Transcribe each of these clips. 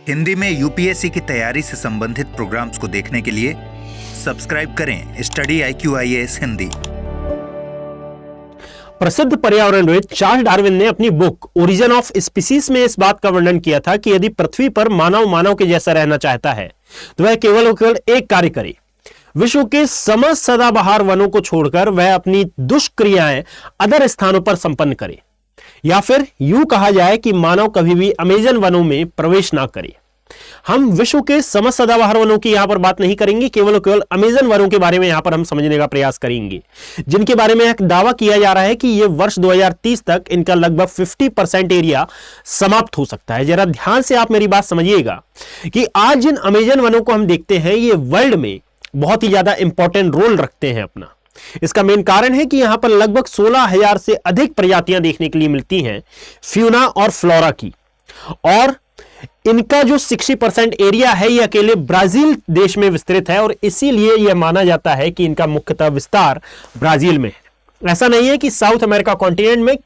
हिंदी में यूपीएससी की तैयारी से संबंधित प्रोग्राम्स को देखने के लिए सब्सक्राइब करें स्टडी IQIAS हिंदी। प्रसिद्ध पर्यावरणविद चार्ल्स डार्विन ने अपनी बुक ओरिजिन ऑफ स्पीसीज में इस बात का वर्णन किया था कि यदि पृथ्वी पर मानव के जैसा रहना चाहता है तो वह केवल और केवल एक कार्य करे, विश्व के समस्त सदाबहार वनों को छोड़कर वह अपनी दुष्क्रियाएं अदर स्थानों पर संपन्न करे, या फिर यूं कहा जाए कि मानव कभी भी अमेजन वनों में प्रवेश ना करे। हम विश्व के समस्त सदाबहार वनों की यहां पर बात नहीं करेंगे, केवल और केवल अमेजन वनों के बारे में यहां पर हम समझने का प्रयास करेंगे, जिनके बारे में एक दावा किया जा रहा है कि यह वर्ष 2030 तक इनका लगभग 50% एरिया समाप्त हो सकता है। जरा ध्यान से आप मेरी बात समझिएगा कि आज जिन अमेजन वनों को हम देखते हैं ये वर्ल्ड में बहुत ही ज्यादा इंपॉर्टेंट रोल रखते हैं अपना। इसका मेन कारण है कि यहां पर लगभग 16,000 से अधिक प्रजातियां देखने के लिए मिलती हैं फ्यूना और फ्लोरा की, और इनका जो 60% एरिया है यह अकेले ब्राजील देश में विस्तृत है, और इसीलिए यह माना जाता है कि इनका मुख्यतः विस्तार ब्राजील में है। ऐसा नहीं है कि साउथ अमेरिका कॉन्टिनेंट में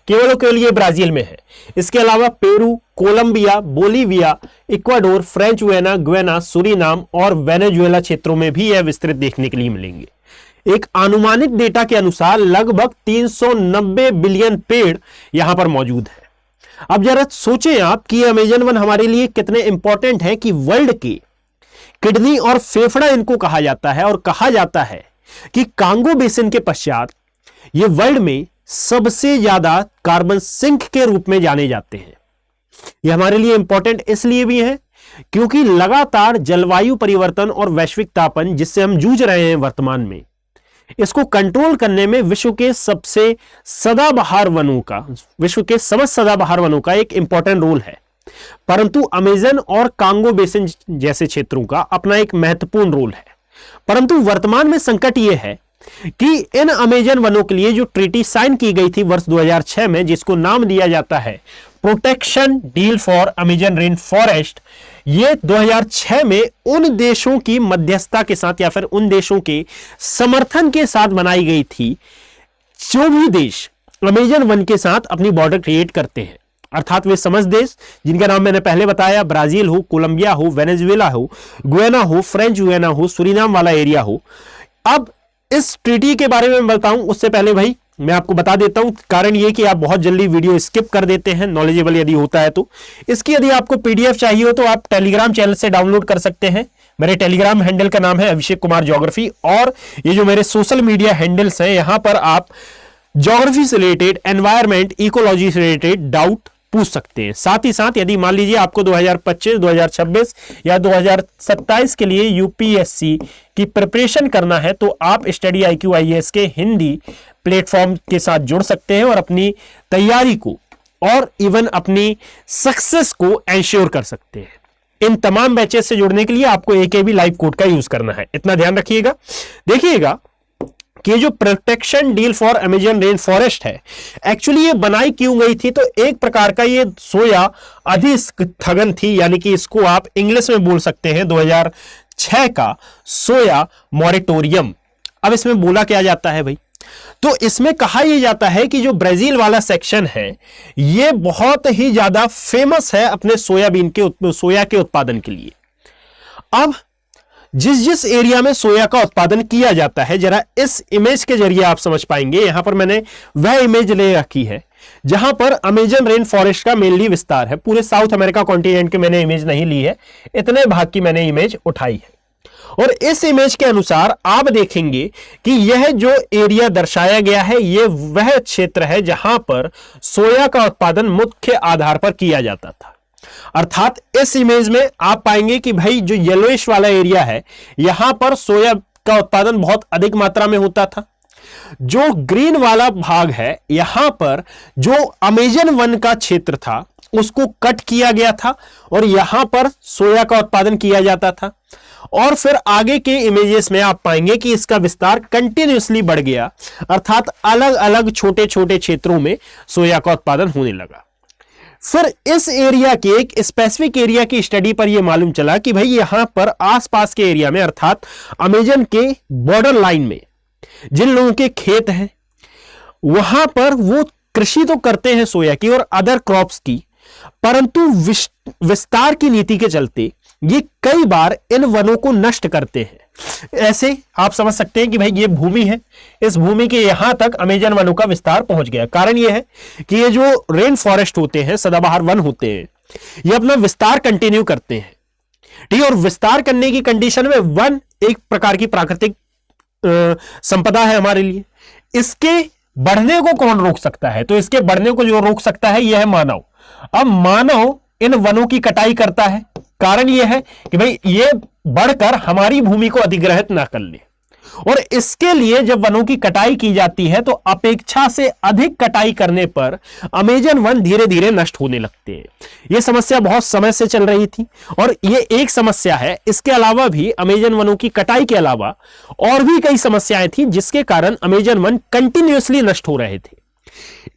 केवल और केवल यह ब्राजील में है। इसके अलावा Peru, Colombia, Bolivia, Ecuador, French Guiana, Suriname और वेनेजुएला क्षेत्रों में भी यह विस्तृत देखने के लिए मिलेंगे। एक अनुमानित डेटा के अनुसार लगभग 390 बिलियन पेड़ यहां पर मौजूद है। अब जरा सोचें आप कि अमेजन वन हमारे लिए कितने इंपॉर्टेंट है कि वर्ल्ड की किडनी और फेफड़ा इनको कहा जाता है, और कहा जाता है कि कांगो बेसिन के पश्चात ये वर्ल्ड में सबसे ज्यादा कार्बन सिंक के रूप में जाने जाते हैं। ये हमारे लिए इंपॉर्टेंट इसलिए भी है क्योंकि लगातार जलवायु परिवर्तन और वैश्विक तापन जिससे हम जूझ रहे हैं वर्तमान में, इसको कंट्रोल करने में विश्व के सबसे सदाबहार वनों का, विश्व के समस्त सदाबहार वनों का एक इंपॉर्टेंट रोल है। परंतु अमेजन और कांगो बेसिन जैसे क्षेत्रों का अपना एक महत्वपूर्ण रोल है। परंतु वर्तमान में संकट यह है कि इन अमेजन वनों के लिए जो ट्रीटी साइन की गई थी वर्ष 2006 में, जिसको नाम दिया जाता है protection deal for Amazon rain forest, ये 2006 में उन देशों की मध्यस्थता के साथ या फिर उन देशों के समर्थन के साथ बनाई गई थी जो भी देश अमेजन वन के साथ अपनी बॉर्डर क्रिएट करते हैं, अर्थात वे समस्त देश जिनका नाम मैंने पहले बताया, ब्राजील हो, कोलंबिया हो, वेनेजुएला हो, गुयाना हो, फ्रेंच गुयाना हो, सूरीनाम वाला एरिया हो। अब इस ट्रीटी के बारे में बताऊं उससे पहले भाई मैं आपको बता देता हूं, कारण यह कि आप बहुत जल्दी वीडियो स्किप कर देते हैं, नॉलेजेबल यदि होता है तो। इसकी यदि आपको PDF चाहिए हो तो आप टेलीग्राम चैनल से डाउनलोड कर सकते हैं। मेरे टेलीग्राम हैंडल का नाम है अभिषेक कुमार ज्योग्राफी, और ये जो मेरे सोशल मीडिया हैंडल्स हैं यहां पर आप ज्योग्राफी से रिलेटेड, एनवायरमेंट, इकोलॉजी से रिलेटेड डाउट पूछ सकते हैं। साथ ही साथ यदि मान लीजिए आपको 2025, 2026 या 2027 के लिए यूपीएससी की प्रिपरेशन करना है तो आप स्टडी IQIAS के हिंदी प्लेटफॉर्म के साथ जुड़ सकते हैं और अपनी तैयारी को और इवन अपनी सक्सेस को एंश्योर कर सकते हैं। इन तमाम बैचेस से जुड़ने के लिए आपको AKB लाइव कोड का यूज करना है, इतना ध्यान रखिएगा। देखिएगा कि जो protection deal for Amazon rain forest है, एक्चुअली ये बनाई क्यों गई थी, तो एक प्रकार का ये सोया अधिस्थगन थी, यानी कि इसको आप इंग्लिश में बोल सकते हैं 2006 का सोया मॉरेटोरियम। अब इसमें बोला क्या जाता है भाई, तो इसमें कहा यह जाता है कि जो ब्राजील वाला सेक्शन है ये बहुत ही ज्यादा फेमस है अपने सोयाबीन के सोया के उत्पादन के लिए। अब जिस एरिया में सोया का उत्पादन किया जाता है, जरा इस इमेज के जरिए आप समझ पाएंगे। यहां पर मैंने वह इमेज ले रखी है जहां पर अमेजन रेन फॉरेस्ट का मेनली विस्तार है। पूरे साउथ अमेरिका कॉन्टिनेंट की मैंने इमेज नहीं ली है, इतने भाग की मैंने इमेज उठाई है। और इस इमेज के अनुसार आप देखेंगे कि यह जो एरिया दर्शाया गया है ये वह क्षेत्र है जहां पर सोया का उत्पादन मुख्य आधार पर किया जाता था। अर्थात इस इमेज में आप पाएंगे कि भाई जो येलोइश वाला एरिया है यहां पर सोया का उत्पादन बहुत अधिक मात्रा में होता था। जो ग्रीन वाला भाग है यहां पर जो अमेजन वन का क्षेत्र था उसको कट किया गया था और यहां पर सोया का उत्पादन किया जाता था। और फिर आगे के इमेजेस में आप पाएंगे कि इसका विस्तार कंटिन्यूअसली बढ़ गया, अर्थात अलग अलग छोटे छोटे क्षेत्रों में सोया का उत्पादन होने लगा। फिर इस एरिया के एक स्पेसिफिक एरिया की स्टडी पर यह मालूम चला कि भाई यहां पर आसपास के एरिया में, अर्थात अमेजन के बॉर्डर लाइन में जिन लोगों के खेत हैं वहां पर वो कृषि तो करते हैं सोया की और अदर क्रॉप्स की, परंतु विस्तार की नीति के चलते ये कई बार इन वनों को नष्ट करते हैं। ऐसे आप समझ सकते हैं कि भाई ये भूमि है, इस भूमि के यहां तक अमेजन वनों का विस्तार पहुंच गया। कारण ये है कि ये जो रेन फॉरेस्ट होते हैं, सदाबहार वन होते हैं, ये अपना विस्तार कंटिन्यू करते हैं, ठीक है। और विस्तार करने की कंडीशन में वन एक प्रकार की प्राकृतिक संपदा है हमारे लिए। इसके बढ़ने को कौन रोक सकता है? तो इसके बढ़ने को जो रोक सकता है यह है मानव। अब मानव इन वनों की कटाई करता है। कारण यह है कि भाई ये बढ़कर हमारी भूमि को अधिग्रहित ना कर ले, और इसके लिए जब वनों की कटाई की जाती है तो अपेक्षा से अधिक कटाई करने पर अमेजन वन धीरे धीरे नष्ट होने लगते हैं। यह समस्या बहुत समय से चल रही थी और यह एक समस्या है। इसके अलावा भी अमेजन वनों की कटाई के अलावा और भी कई समस्याएं थी जिसके कारण अमेजन वन कंटिन्यूअसली नष्ट हो रहे थे।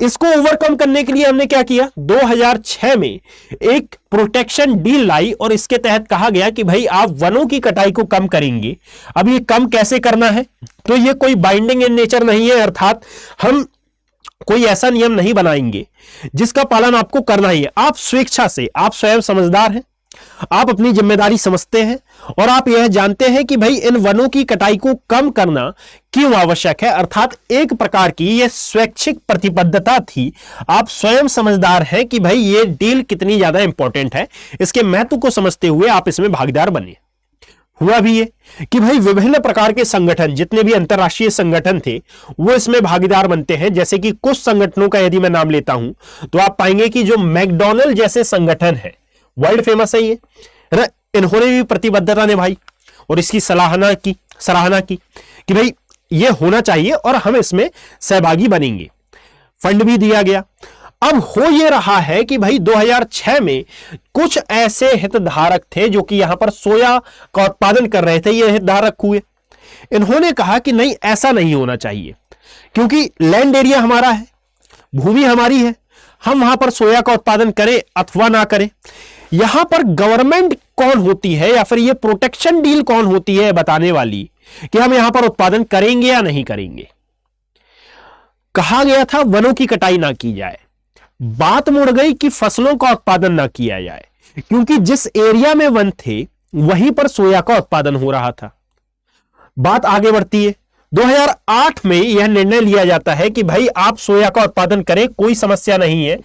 इसको ओवरकम करने के लिए हमने क्या किया, 2006 में एक प्रोटेक्शन डील लाई और इसके तहत कहा गया कि भाई आप वनों की कटाई को कम करेंगे। अब ये कम कैसे करना है, तो ये कोई बाइंडिंग इन नेचर नहीं है, अर्थात हम कोई ऐसा नियम नहीं बनाएंगे जिसका पालन आपको करना ही है। आप स्वेच्छा से, आप स्वयं समझदार हैं, आप अपनी जिम्मेदारी समझते हैं और आप यह जानते हैं कि भाई इन वनों की कटाई को कम करना क्यों आवश्यक है, अर्थात एक प्रकार की यह स्वैच्छिक प्रतिबद्धता थी। आप स्वयं समझदार हैं कि भाई यह डील कितनी ज्यादा इंपॉर्टेंट है, इसके महत्व को समझते हुए आप इसमें भागीदार बने। हुआ भी ये कि भाई विभिन्न प्रकार के संगठन, जितने भी अंतरराष्ट्रीय संगठन थे, वो इसमें भागीदार बनते हैं। जैसे कि कुछ संगठनों का यदि मैं नाम लेता हूं तो आप पाएंगे कि जो मैकडॉनल्ड जैसे संगठन है, वर्ल्ड फेमस है ये, है ना, इन्होंने भी प्रतिबद्धता निभाई और इसकी सराहना की कि भाई ये होना चाहिए और हम इसमें सहभागी बनेंगे। फंड भी दिया गया। अब हो ये रहा है कि भाई 2006 में कुछ ऐसे हितधारक थे जो कि यहां पर सोया का उत्पादन कर रहे थे, ये हितधारक हुए। इन्होंने कहा कि नहीं, ऐसा नहीं होना चाहिए, क्योंकि लैंड एरिया हमारा है, भूमि हमारी है, हम वहां पर सोया का उत्पादन करें अथवा ना करें, यहां पर गवर्नमेंट कौन होती है या फिर ये प्रोटेक्शन डील कौन होती है बताने वाली कि हम यहां पर उत्पादन करेंगे या नहीं करेंगे। कहा गया था वनों की कटाई ना की जाए, बात मुड़ गई कि फसलों का उत्पादन ना किया जाए, क्योंकि जिस एरिया में वन थे वहीं पर सोया का उत्पादन हो रहा था। बात आगे बढ़ती है। 2008 में यह निर्णय लिया जाता है कि भाई आप सोया का उत्पादन करें, कोई समस्या नहीं है,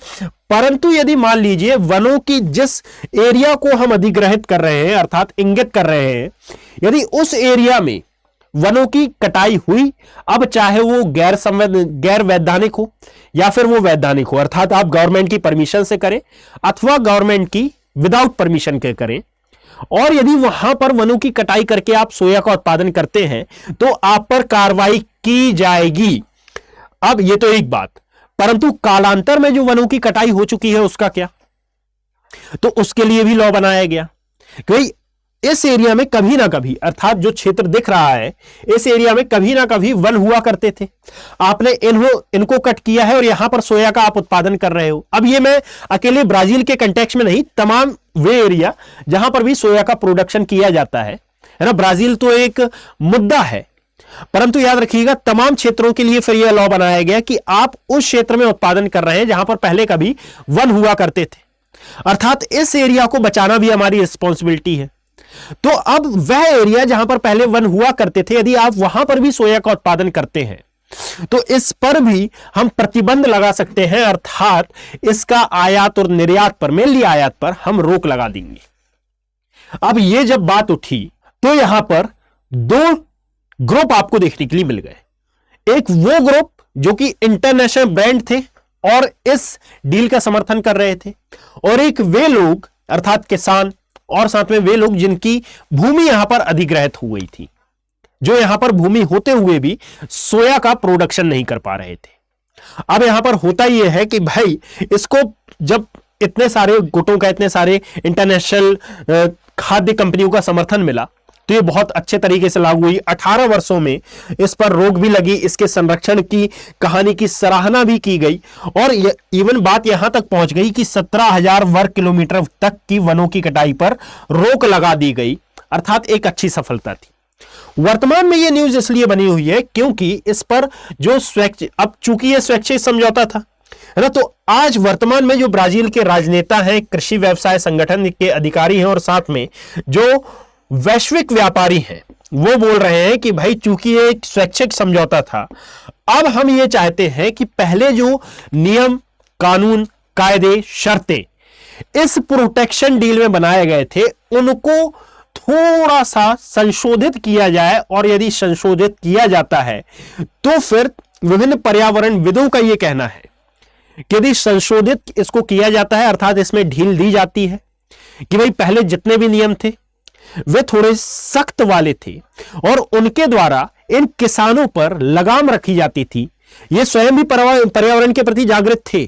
परंतु यदि मान लीजिए वनों की जिस एरिया को हम अधिग्रहित कर रहे हैं, अर्थात इंगित कर रहे हैं, यदि उस एरिया में वनों की कटाई हुई, अब चाहे वो गैर वैधानिक हो या फिर वो वैधानिक हो, अर्थात आप गवर्नमेंट की परमिशन से करें अथवा गवर्नमेंट की विदाउट परमिशन के करें, और यदि वहां पर वनों की कटाई करके आप सोया का उत्पादन करते हैं तो आप पर कार्रवाई की जाएगी। अब ये तो एक बात, परंतु कालांतर में जो वनों की कटाई हो चुकी है उसका क्या, तो उसके लिए भी लॉ बनाया गया कि इस एरिया में कभी ना कभी, अर्थात जो क्षेत्र दिख रहा है इस एरिया में कभी ना कभी वन हुआ करते थे, आपने इनको कट किया है और यहां पर सोया का आप उत्पादन कर रहे हो। अब ये मैं अकेले ब्राजील के कंटेक्स्ट में नहीं, तमाम वे एरिया जहां पर भी सोया का प्रोडक्शन किया जाता है ना, ब्राजील तो एक मुद्दा है, परंतु याद रखिएगा तमाम क्षेत्रों के लिए फिर यह लॉ बनाया गया कि आप उस क्षेत्र में उत्पादन कर रहे हैं जहां पर पहले कभी वन हुआ करते थे, अर्थात इस एरिया को बचाना भी हमारी रिस्पॉन्सिबिलिटी है। तो अब वह एरिया जहां पर पहले वन हुआ करते थे, यदि आप वहां पर भी सोया का उत्पादन करते हैं तो इस पर भी हम प्रतिबंध लगा सकते हैं, अर्थात इसका आयात और निर्यात पर, मेनली आयात पर हम रोक लगा देंगे। अब यह जब बात उठी तो यहां पर दो ग्रुप आपको देखने के लिए मिल गए। एक वो ग्रुप जो कि इंटरनेशनल ब्रांड थे और इस डील का समर्थन कर रहे थे, और एक वे लोग अर्थात किसान और साथ में वे लोग जिनकी भूमि यहां पर अधिग्रहित हो गई थी, जो यहां पर भूमि होते हुए भी सोया का प्रोडक्शन नहीं कर पा रहे थे। अब यहां पर होता यह है कि भाई इसको जब इतने सारे गुटों का, इतने सारे इंटरनेशनल खाद्य कंपनियों का समर्थन मिला तो ये बहुत अच्छे तरीके से लागू हुई। 18 वर्षों में इस पर रोक भी लगी, इसके संरक्षण की कहानी की सराहना भी की गई, और इवन बात यहां तक पहुंच गई कि 17,000 वर्ग किलोमीटर तक की वनों की कटाई पर रोक लगा दी गई, अर्थात एक अच्छी सफलता थी। वर्तमान में यह न्यूज इसलिए बनी हुई है क्योंकि इस पर जो अब चूंकि यह स्वैच्छिक समझौता था, है ना। तो आज वर्तमान में जो ब्राजील के राजनेता हैं, कृषि व्यवसाय संगठन के अधिकारी हैं और साथ में जो वैश्विक व्यापारी हैं, वो बोल रहे हैं कि भाई चूंकि ये एक स्वैच्छिक समझौता था, अब हम ये चाहते हैं कि पहले जो नियम, कानून, कायदे, शर्तें इस प्रोटेक्शन डील में बनाए गए थे उनको थोड़ा सा संशोधित किया जाए, और यदि संशोधित किया जाता है तो फिर विभिन्न पर्यावरणविदों का यह कहना है कि यदि संशोधित इसको किया जाता है, अर्थात इसमें ढील दी जाती है कि भाई पहले जितने भी नियम थे वे थोड़े सख्त वाले थे और उनके द्वारा इन किसानों पर लगाम रखी जाती थी। ये स्वयं भी पर्यावरण के प्रति जागृत थे,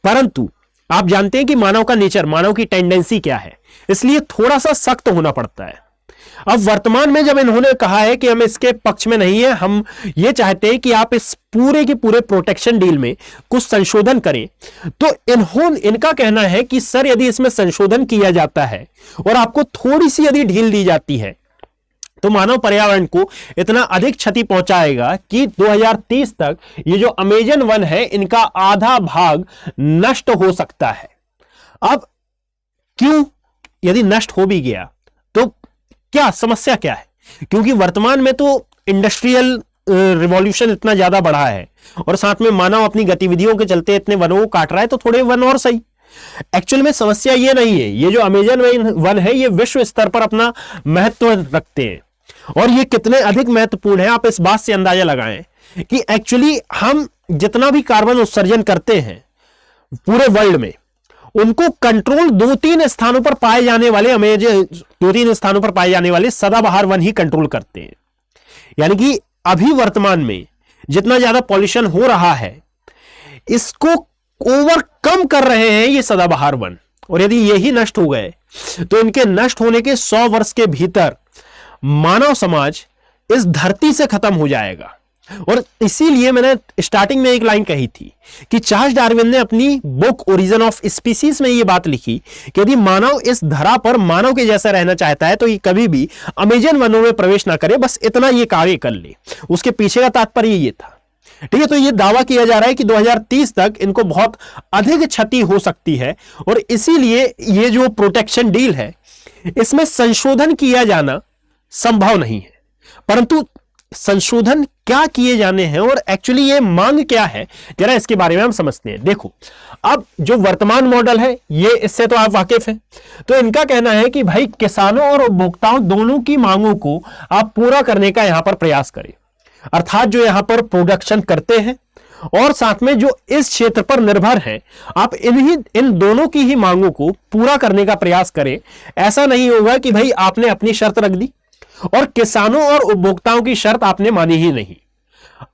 परंतु आप जानते हैं कि मानव का नेचर, मानव की टेंडेंसी क्या है, इसलिए थोड़ा सा सख्त होना पड़ता है। अब वर्तमान में जब इन्होंने कहा है कि हम इसके पक्ष में नहीं है, हम ये चाहते हैं कि आप इस पूरे के पूरे प्रोटेक्शन डील में कुछ संशोधन करें, तो इनका कहना है कि सर यदि इसमें संशोधन किया जाता है और आपको थोड़ी सी यदि ढील दी जाती है तो मानव पर्यावरण को इतना अधिक क्षति पहुंचाएगा कि 2030 तक ये जो अमेजन वन है इनका आधा भाग नष्ट हो सकता है। अब क्यों, यदि नष्ट हो भी गया तो क्या समस्या क्या है? क्योंकि वर्तमान में तो इंडस्ट्रियल रिवॉल्यूशन इतना ज्यादा बढ़ा है और साथ में मानव अपनी गतिविधियों के चलते इतने वनों को काट रहा है, तो थोड़े वन और सही। एक्चुअल में समस्या ये नहीं है, ये जो अमेजन वन है ये विश्व स्तर पर अपना महत्व रखते हैं और ये कितने अधिक महत्वपूर्ण है आप इस बात से अंदाजा लगाएं कि एक्चुअली हम जितना भी कार्बन उत्सर्जन करते हैं पूरे वर्ल्ड में, उनको कंट्रोल दो तीन स्थानों पर पाए जाने वाले सदाबहार वन ही कंट्रोल करते हैं। यानी कि अभी वर्तमान में जितना ज्यादा पॉल्यूशन हो रहा है इसको ओवरकम कर रहे हैं ये सदाबहार वन, और यदि यही नष्ट हो गए तो इनके नष्ट होने के 100 वर्ष के भीतर मानव समाज इस धरती से खत्म हो जाएगा। और इसीलिए मैंने स्टार्टिंग में एक लाइन कही थी कि चार्ल्स डार्विन ने अपनी बुक ओरिजिन ऑफ स्पीसीज में यह बात लिखी कि यदि मानव इस धरा पर मानव के जैसा रहना चाहता है तो ये कभी भी अमेजन वनों में प्रवेश ना करे, बस इतना ये कार्य कर ले। उसके पीछे का तात्पर्य ये था। ठीक है, तो ये दावा किया जा रहा है कि 2030 तक इनको बहुत अधिक क्षति हो सकती है और इसीलिए ये जो प्रोटेक्शन डील है इसमें संशोधन किया जाना संभव नहीं है। परंतु संशोधन क्या किए जाने हैं और एक्चुअली ये मांग क्या है, जरा इसके बारे में हम समझते हैं। देखो, अब जो वर्तमान मॉडल है ये, इससे तो आप वाकिफ हैं, तो इनका कहना है कि भाई किसानों और उपभोक्ताओं दोनों की मांगों को आप पूरा करने का यहां पर प्रयास करें, अर्थात जो यहां पर प्रोडक्शन करते हैं और साथ में जो इस क्षेत्र पर निर्भर हैं, आप इन दोनों की ही मांगों को पूरा करने का प्रयास करें। ऐसा नहीं होगा कि भाई आपने अपनी शर्त रख दी और किसानों और उपभोक्ताओं की शर्त आपने मानी ही नहीं।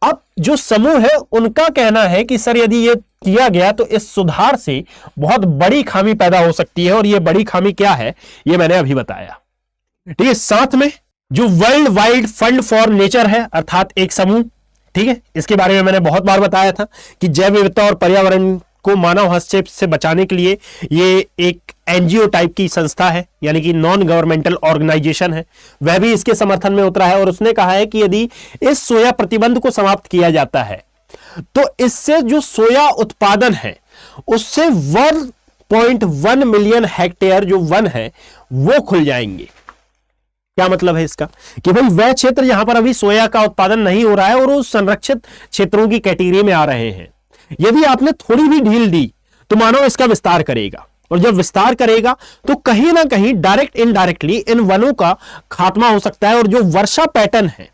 अब जो समूह है उनका कहना है कि सर यदि ये किया गया तो इस सुधार से बहुत बड़ी खामी पैदा हो सकती है, और ये बड़ी खामी क्या है ये मैंने अभी बताया। ठीक है, साथ में जो world wide fund for nature है अर्थात एक समूह, ठीक है, इसके बारे में मैंने बहुत बार बताया था कि जैव विविधता और पर्यावरण को मानव हस्तक्षेप से बचाने के लिए ये एक एनजीओ टाइप की संस्था है, यानी कि नॉन गवर्नमेंटल ऑर्गेनाइजेशन है, वह भी इसके समर्थन में उतरा है और उसने कहा है कि यदि इस सोया प्रतिबंध को समाप्त किया जाता है तो इससे जो सोया उत्पादन है उससे 1.1 मिलियन हेक्टेयर जो वन है वो खुल जाएंगे। क्या मतलब है इसका कि भाई वह क्षेत्र जहां पर अभी सोया का उत्पादन नहीं हो रहा है और वो संरक्षित क्षेत्रों की कैटेगरी में आ रहे हैं, यदि आपने थोड़ी भी ढील दी तो मानो इसका विस्तार करेगा, और जब विस्तार करेगा तो कहीं ना कहीं डायरेक्ट इनडायरेक्टली इन वनों का खात्मा हो सकता है और जो वर्षा पैटर्न है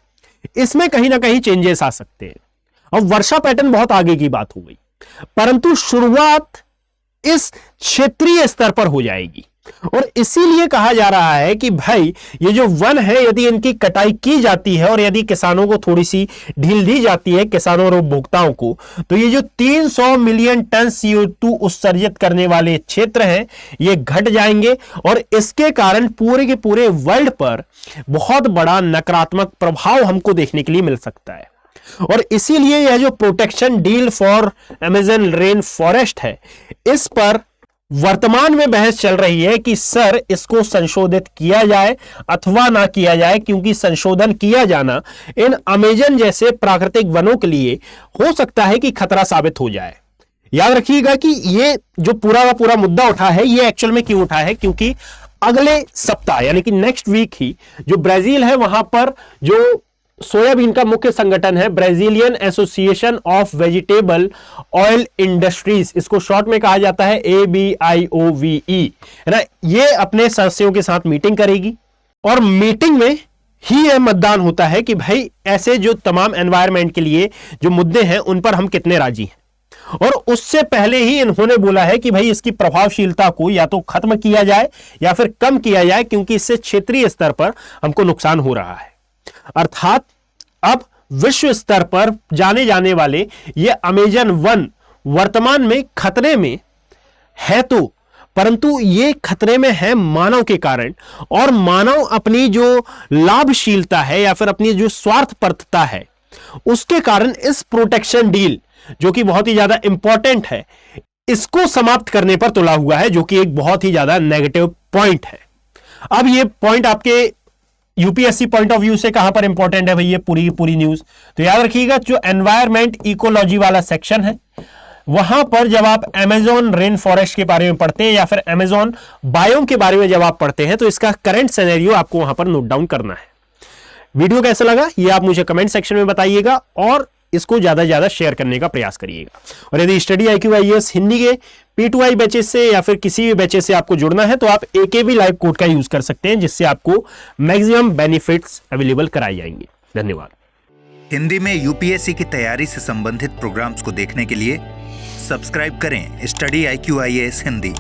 इसमें कहीं ना कहीं चेंजेस आ सकते हैं। और वर्षा पैटर्न बहुत आगे की बात हो गई, परंतु शुरुआत इस क्षेत्रीय स्तर पर हो जाएगी और इसीलिए कहा जा रहा है कि भाई ये जो वन है यदि इनकी कटाई की जाती है और यदि किसानों को थोड़ी सी ढील दी जाती है, किसानों और उपभोक्ताओं को, तो ये जो 300 मिलियन टन CO2 उत्सर्जित करने वाले क्षेत्र हैं ये घट जाएंगे और इसके कारण पूरे के पूरे वर्ल्ड पर बहुत बड़ा नकारात्मक प्रभाव हमको देखने के लिए मिल सकता है। और इसीलिए यह जो protection deal for Amazon rain forest है इस पर वर्तमान में बहस चल रही है कि सर इसको संशोधित किया जाए अथवा ना किया जाए, क्योंकि संशोधन किया जाना इन अमेजन जैसे प्राकृतिक वनों के लिए हो सकता है कि खतरा साबित हो जाए। याद रखिएगा कि ये जो पूरा का पूरा मुद्दा उठा है, ये एक्चुअल में क्यों उठा है, क्योंकि अगले सप्ताह यानी कि नेक्स्ट वीक ही जो ब्राजील है, वहां पर जो सोयाबीन का मुख्य संगठन है Brazilian association of vegetable oil industries, इसको शॉर्ट में कहा जाता है ABIOVE, है ना, ये अपने सदस्यों के साथ मीटिंग करेगी और मीटिंग में ही यह मतदान होता है कि भाई ऐसे जो तमाम एनवायरनमेंट के लिए जो मुद्दे हैं उन पर हम कितने राजी हैं। और उससे पहले ही इन्होंने बोला है कि भाई इसकी प्रभावशीलता को या तो खत्म किया जाए या फिर कम किया जाए, क्योंकि इससे क्षेत्रीय स्तर पर हमको नुकसान हो रहा है। अर्थात अब विश्व स्तर पर जाने जाने वाले ये अमेजन 1 वर्तमान में खतरे में है, तो परंतु ये खतरे में है मानव के कारण, और मानव अपनी जो लाभशीलता है या फिर अपनी जो स्वार्थपरता है उसके कारण इस प्रोटेक्शन डील, जो कि बहुत ही ज्यादा इंपॉर्टेंट है, इसको समाप्त करने पर तुला हुआ है, जो कि एक बहुत ही ज्यादा नेगेटिव पॉइंट है। अब ये पॉइंट आपके यूपीएससी पॉइंट ऑफ व्यू से कहां पर इंपॉर्टेंट है भाई, ये पूरी की पूरी न्यूज तो याद रखिएगा, जो एनवायरमेंट इकोलॉजी वाला सेक्शन है वहां पर जब आप अमेज़न रेन फॉरेस्ट के बारे में पढ़ते हैं या फिर अमेज़न बायोम के बारे में जब आप पढ़ते हैं, तो इसका करंट सिनेरियो आपको वहां पर नोट डाउन करना है। वीडियो कैसा लगा ये आप मुझे कमेंट सेक्शन में बताइएगा और इसको ज्यादा से ज्यादा शेयर करने का प्रयास करिएगा। और यदि स्टडी IQ IAS हिंदी के P2I बैचेस से या फिर किसी भी बैचेस से आपको जुड़ना है तो आप AKB लाइव कोड का यूज कर सकते हैं, जिससे आपको मैक्सिमम बेनिफिट्स अवेलेबल कराए जाएंगे। धन्यवाद। हिंदी में यूपीएससी की तैयारी से संबंधित प्रोग्राम्स को देखने के लिए सब्सक्राइब करें स्टडी IQ IAS हिंदी।